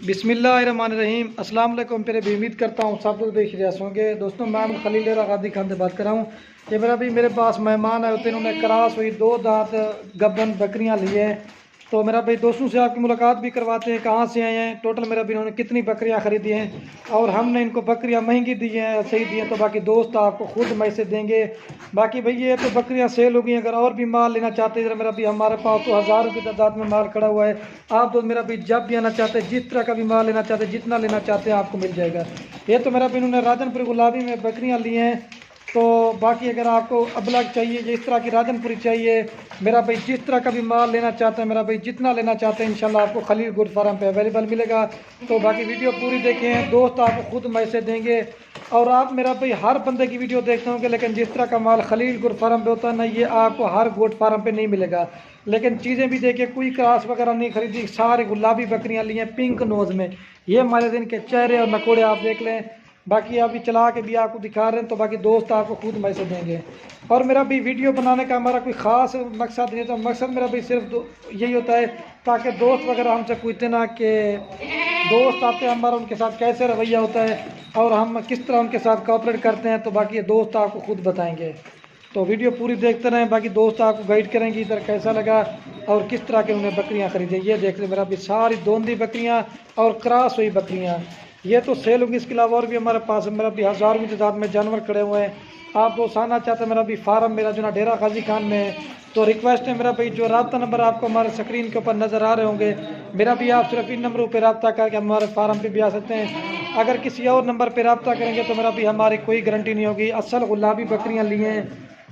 बिस्मिल्लाहिर्रहमानिर्रहीम। अस्सलाम वालेकुम। मेरे भी उम्मीद करता हूँ सब लोग देख रहे होंगे। दोस्तों मैं खलील गादी खान से बात कर रहा हूँ। ये मेरा भी मेरे पास मेहमान आए होते हैं, उन्होंने क्रास हुई 2 दांत गब्बन बकरियाँ ली हैं। तो मेरा भाई दोस्तों से आपकी मुलाकात भी करवाते हैं, कहाँ से आए हैं, टोटल मेरा भी इन्होंने कितनी बकरियाँ खरीदी हैं और हमने इनको बकरियाँ महंगी दी हैं सही दी हैं, तो बाकी दोस्त आपको खुद मैसेज देंगे। बाकी भाई ये तो बकरियाँ सेल हो गई। अगर और भी माल लेना चाहते हैं मेरा भी, हमारे पास तो हज़ारों की तादाद में माल खड़ा हुआ है। आप तो मेरा भी जब भी आना चाहते हैं, जिस तरह का भी माल लेना चाहते हैं, जितना लेना चाहते हैं आपको मिल जाएगा। ये तो मेरा भी इन्होंने राजनपुरी गुलाबी में बकरियाँ ली हैं। तो बाकी अगर आपको अबलग चाहिए, जिस तरह की राजनपुरी चाहिए, मेरा भाई जिस तरह का भी माल लेना चाहते हैं, मेरा भाई जितना लेना चाहते हैं इंशाल्लाह आपको खलील गुड फार्म पे अवेलेबल मिलेगा। तो बाकी वीडियो पूरी देखें, दोस्त आपको खुद मैसेज देंगे। और आप मेरा भाई हर बंदे की वीडियो देखते होंगे, लेकिन जिस तरह का माल खलील गुड फार्म पे होता है ना, ये आपको हर गुड फार्म पे नहीं मिलेगा। लेकिन चीज़ें भी देखिए, कोई क्रास वगैरह नहीं खरीदी, सारी गुलाबी बकरियाँ ली हैं पिंक नोज में। ये हमारे दिन के चेहरे और नकोड़े आप देख लें। बाकी अभी चला के भी आपको दिखा रहे हैं, तो बाकी दोस्त आपको खुद मैसेज देंगे। और मेरा भी वीडियो बनाने का हमारा कोई ख़ास मकसद नहीं था। मकसद मेरा भी सिर्फ यही होता है ताकि दोस्त वगैरह हमसे पूछते ना कि दोस्त आते हैं हमारा, उनके साथ कैसे रवैया होता है और हम किस तरह उनके साथ कोऑपरेट करते हैं, तो बाकी ये दोस्त आपको खुद बताएंगे। तो वीडियो पूरी देखते रहें, बाकी दोस्त आपको गाइड करेंगे इधर कैसा लगा और किस तरह के उन्हें बकरियां खरीदें। ये देख लें मेरा भी सारी दोंदी बकरियां और क्रॉस हुई बकरियां, ये तो सेल होंगी। इसके अलावा और भी हमारे पास मेरा भी हज़ारों की तादाद में जानवर खड़े हुए हैं। आप दोस्त आना चाहते हैं मेरा भी फार्म मेरा जो ना डेरा गाजी खान में है, तो रिक्वेस्ट है मेरा भाई, जो रब्ता नंबर आपको हमारे स्क्रीन के ऊपर नज़र आ रहे होंगे, मेरा भी आप सिर्फ इन नंबरों पर रब्ता करके हमारे फार्म पे भी आ सकते हैं। अगर किसी और नंबर पर रब्ता करेंगे तो मेरा भी हमारी कोई गारंटी नहीं होगी। असल गुलाबी बकरियाँ ली हैं,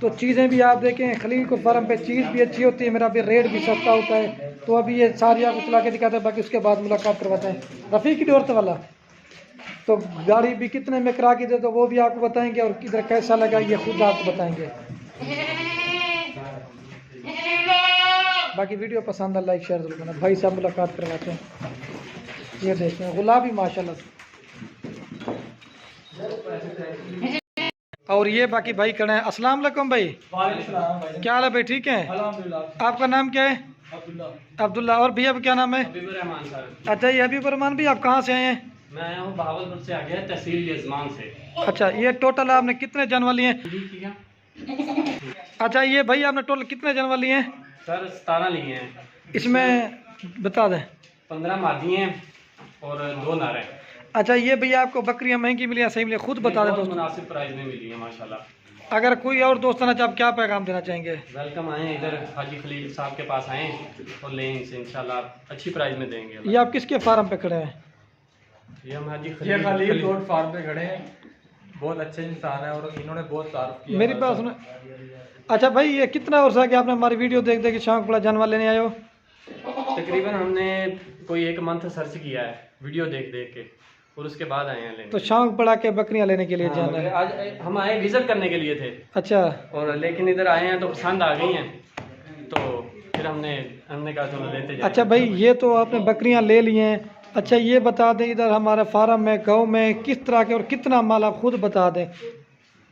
तो चीज़ें भी आप देखें खलील को फार्म पे चीज़ भी अच्छी होती है, मेरा भी रेट भी सस्ता होता है। तो अभी ये सारी आपको चला के दिखाते हैं, बाकी उसके बाद मुलाकात करवाते हैं। रफ़ी की डोरत वाला तो गाड़ी भी कितने में करा के दे, तो वो भी आपको बताएंगे और किधर कैसा लगा ये खुद आपको बताएंगे। बाकी वीडियो पसंद है लाइक शेयर जरूर करना। भाई साहब मुलाकात करवाते हैं। ये देखते हैं गुलाबी माशाल्लाह। और ये बाकी भाई खड़े हैं। अस्सलाम वालेकुम भाई। क्या हाल है भाई, ठीक है? आपका नाम क्या है? अब्दुल्ला। और भैया क्या नाम है? अच्छा ये हबीब रहमान भी, आप कहाँ से आए हैं? मैं आया हूँ बहावलपुर से, आ गया तहसील यजमान से। अच्छा ये टोटल आपने कितने जानवर लिए हैं? अच्छा ये भाई आपने टोटल कितने जानवर लिए हैं? सर 17 लिए हैं। इसमें बता दें। 15 मादी हैं और 2 नर हैं। अच्छा ये भैया आपको बकरियां महंगी मिली या सही मिली, खुद बता दें दोस्तों। मुनासिब प्राइस में मिली है माशाल्लाह। अगर कोई और दोस्त आना चाहे, आप क्या पैगाम देना चाहेंगे? वेलकम आए इधर, हाजी खलील साहब के पास आए और लें इनसे, इंशाल्लाह अच्छी प्राइस में देंगे। ये आप किसके फार्म पे खड़े हैं? ये हम हाजी खलील रोड फार्म पे खड़े हैं। बहुत अच्छे इंसान है और इन्होंने बहुत तारीफ किया मेरी बात सुनो। अच्छा भाई ये कितना और सा कि आपने हमारी वीडियो देख देख के शौक पड़ा जानवर लेने आए हो? तकरीबन हमने कोई 1 मंथ सर्च किया है वीडियो देख देख के, और उसके बाद आए हैं लेने। तो शौक पड़ा के बकरियां लेने के लिए जाना है? आज हम आए विजिट करने के लिए थे। अच्छा। और लेकिन इधर आए हैं तो पसंद आ गई हैं, तो फिर हमने कहा चलो लेते जाएं। अच्छा भाई ये तो आपने बकरियां ले ली हैं। अच्छा ये बता दें इधर हमारे फार्म में गाँव में किस तरह के और कितना माल, आप खुद बता दें।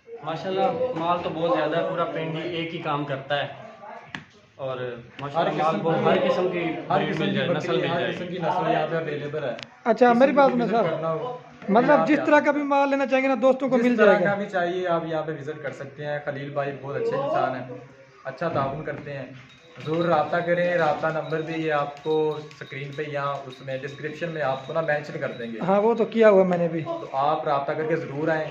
माशाल्लाह माल तो बहुत ज़्यादा है, पूरा पिंड ही एक ही काम करता है। और माशाल्लाह माल हर किस्म की नस्ल मिल जाएगी, यहाँ पे अवेलेबल है। अच्छा मेरी बात में सर, मतलब जिस तरह का भी माल लेना चाहेंगे ना दोस्तों को मिल जाएगा। का भी चाहिए आप यहाँ पे विजिट कर सकते हैं। खलील भाई बहुत अच्छे इंसान हैं, अच्छा ताउन करते हैं। ज़रूर रब्ता करें। रब्ता नंबर भी ये आपको स्क्रीन पे या उसमें डिस्क्रिप्शन में आपको ना मेंशन कर देंगे। हाँ वो तो किया हुआ मैंने भी। तो आप रब्ता करके ज़रूर आएँ।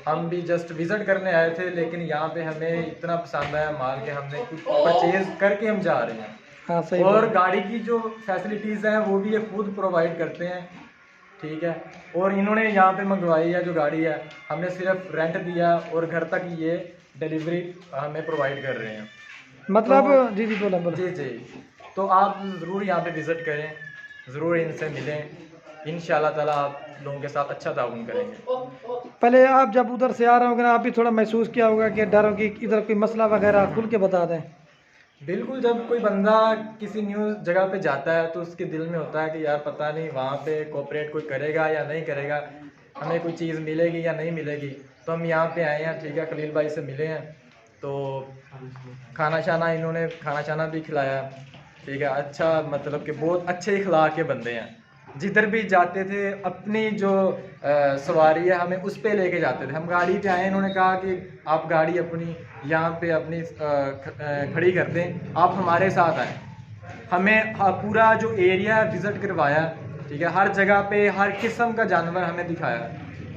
हम भी जस्ट विज़िट करने आए थे, लेकिन यहाँ पे हमें इतना पसंद आया माल के हमने कुछ परचेज़ करके हम जा रहे हैं। हाँ सही। और गाड़ी की जो फैसिलिटीज़ हैं वो भी ये खुद प्रोवाइड करते हैं, ठीक है। और इन्होंने यहाँ पे मंगवाई है जो गाड़ी है, हमने सिर्फ रेंट दिया और घर तक ये डिलीवरी हमें प्रोवाइड कर रहे हैं। मतलब तो, जी बोला बोला। जी। तो आप ज़रूर यहाँ पे विज़िट करें, ज़रूर इनसे मिलें। इंशाल्लाह ताला आप लोगों के साथ अच्छा ताउन करेंगे। पहले आप जब उधर से आ रहे होंगे ना, आप भी थोड़ा महसूस किया होगा कि डर हो कि इधर कोई मसला वगैरह, खुल के बता दें। बिल्कुल, जब कोई बंदा किसी न्यू जगह पे जाता है तो उसके दिल में होता है कि यार पता नहीं वहाँ पे कोऑपरेट कोई करेगा या नहीं करेगा, हमें कोई चीज़ मिलेगी या नहीं मिलेगी। तो हम यहाँ पे आए हैं, ठीक है, खलील भाई से मिले हैं, तो इन्होंने खाना शाना भी खिलाया, ठीक है। अच्छा मतलब कि बहुत अच्छे इखलाक के बंदे हैं। जिधर भी जाते थे अपनी जो सवारी है हमें उस पे लेके जाते थे। हम गाड़ी पे आए, इन्होंने कहा कि आप गाड़ी अपनी यहाँ पे अपनी खड़ी कर दें, आप हमारे साथ आए। हमें पूरा जो एरिया विज़िट करवाया, ठीक है, हर जगह पे हर किस्म का जानवर हमें दिखाया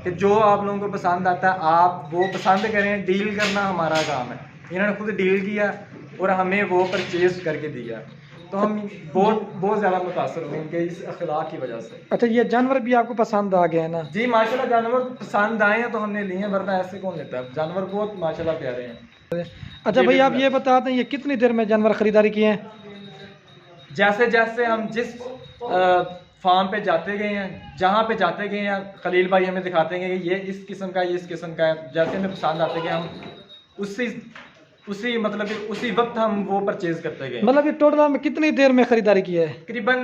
कि जो आप लोगों को पसंद आता है आप वो पसंद करें। डील करना हमारा काम है। इन्होंने खुद डील किया और हमें वो परचेज करके दिया, तो हम बहुत ज़्यादा मुतासर हुए इनके इस अखलाक की वजह से। अच्छा, ये जानवर भी आपको पसंद आ गए हैं ना? जी माशाल्लाह, जानवर पसंद आए हैं तो हमने लिए हैं, वरना ऐसे कौन लेता है। जानवर बहुत माशाल्लाह प्यारे हैं। अच्छा भाई, आप ये बताते हैं ये कितनी देर में जानवर खरीदारी किए हैं? जैसे जैसे हम जिस फार्म पे जाते गए हैं, जहाँ पे जाते गए हैं, खलील भाई हमें दिखाते हैं कि ये इस किस्म का, ये इस किस्म का है। जैसे हमें पसंद आते गए हम उसी मतलब कि उसी वक्त हम वो परचेज करते गए। मतलब ये टोटल में कितनी देर में खरीदारी की है? तकरीबन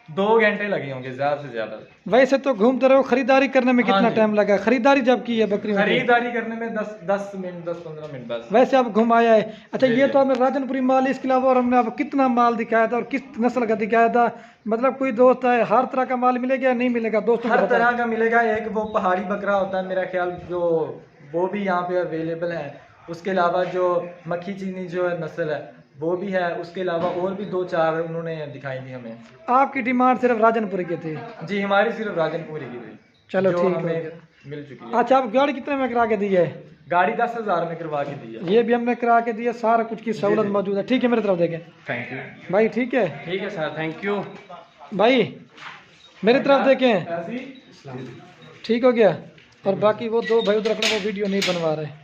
2 घंटे लगे होंगे ज़्यादा से ज़्यादा। वैसे तो घूमते रहो, खरीदारी करने में हाँ कितना जी। टाइम लगा? खरीदारी जब की है बकरी की? खरीदारी करने में 10 मिनट 10-15 मिनट बस। वैसे आप घुमाया है। अच्छा, जी, ये जी। तो आपने राजनपुरी माल, इसके अलावा और हमने आपको कितना माल दिखाया था और किस नस्ल का दिखाया था? मतलब कोई दोस्त है, हर तरह का माल मिलेगा या नहीं मिलेगा? दोस्तों को हर बताओ। तरह का मिलेगा। एक वो पहाड़ी बकरा होता है मेरा ख्याल, जो वो भी यहाँ पे अवेलेबल है। उसके अलावा जो मक्खी चीनी जो नस्ल है वो भी है। उसके अलावा और भी 2-4 उन्होंने दिखाई थी हमें। आपकी डिमांड सिर्फ राजनपुरी की थी? जी, हमारी सिर्फ राजनपुरी की थी। चलो जो ठीक है। हमें मिल चुकी है। अच्छा, आप गाड़ी कितने में करा के दी है? गाड़ी 10,000 में करवा के दी है। ये भी हमने करा के दिया, सारा कुछ की सहूलत मौजूद है। ठीक है, मेरी तरफ देखें थैंक यू भाई। ठीक है ठीक है सर, थैंक यू भाई, मेरी तरफ देखें। ऐसी ठीक हो गया। और बाकी वो 2 भाई उधर अपना वो वीडियो नहीं बनवा रहे।